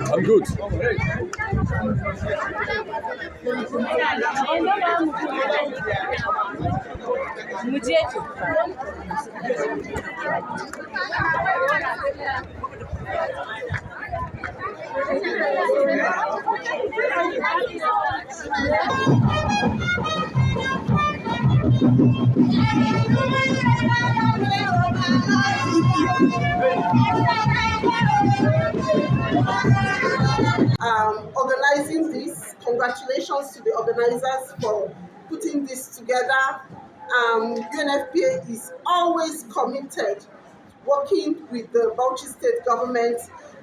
I'm good. Organizing this. Congratulations to the organizers for putting this together. UNFPA is always committed working with the Bauchi state government,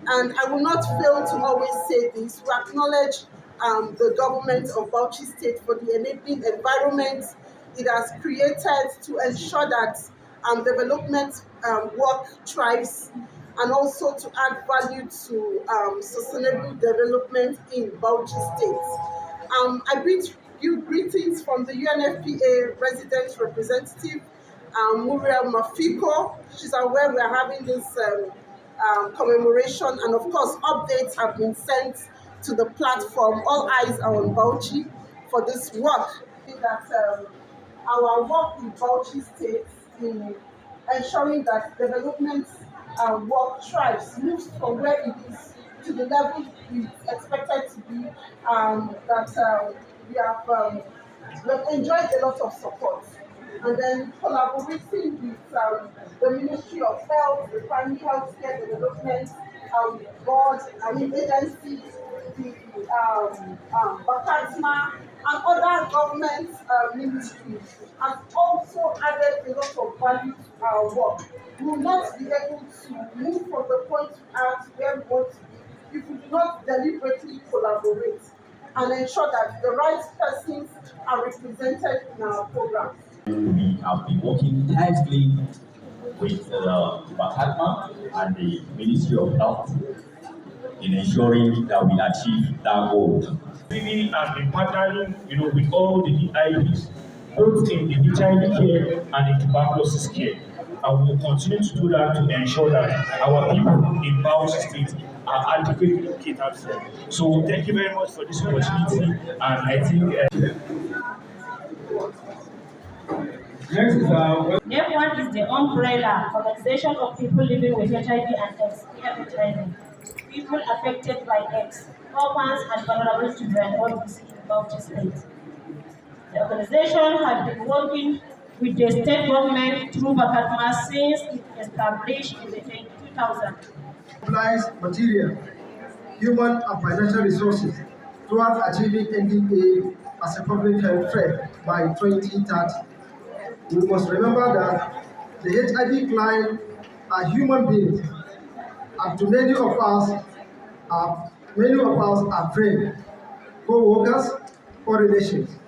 and I will not fail to always say this. We acknowledge the government of Bauchi state for the enabling environment it has created to ensure that development work thrives, and also to add value to sustainable development in Bauchi State. I bring you greetings from the UNFPA resident representative, Muriel Mafiko. She's aware we are having this commemoration, and of course updates have been sent to the platform. All eyes are on Bauchi for this work. I think that our work in Bauchi State in ensuring that development work thrives, moves from where it is to the level we expected to be, we have enjoyed a lot of support. And then collaborating with the Ministry of Health, the Primary Healthcare Development Board, agencies, the Bakatma, and other government ministries has also added a lot of value to our work. We will not be able to move from the point we are to where we want to be if we do not deliberately collaborate and ensure that the right persons are represented in our program. We have been working tightly with Bakatma and the Ministry of Health in ensuring that we achieve that goal. We have been partnering, with all the DIPs, both in the HIV care and the tuberculosis care, and we will continue to do that to ensure that our people in Bauchi State are adequately catered for. So thank you very much for this opportunity, and I think. Next is NEP1 is the umbrella organization of people living with HIV and HIV. People affected by AIDS, orphans and vulnerable children, all in Bauchi State. The organization has been working with the state government through Bakatma since it established in the 2000. Supplies material, human and financial resources towards achieving NDA as a public health threat by 2030. We must remember that the HIV clients are human beings, and to many of us are friends, co-workers, or relations.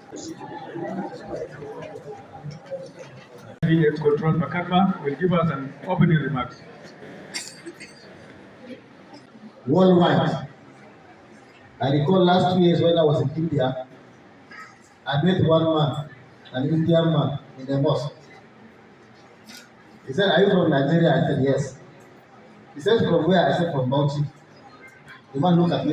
The control Bakatma will give us an opening remarks. Worldwide, I recall last 2 years when I was in India, I met one man, an Indian man, in a mosque. He said, "Are you from Nigeria?" I said, "Yes." He said, "From where?" I said, "From Bauchi." The man looked at me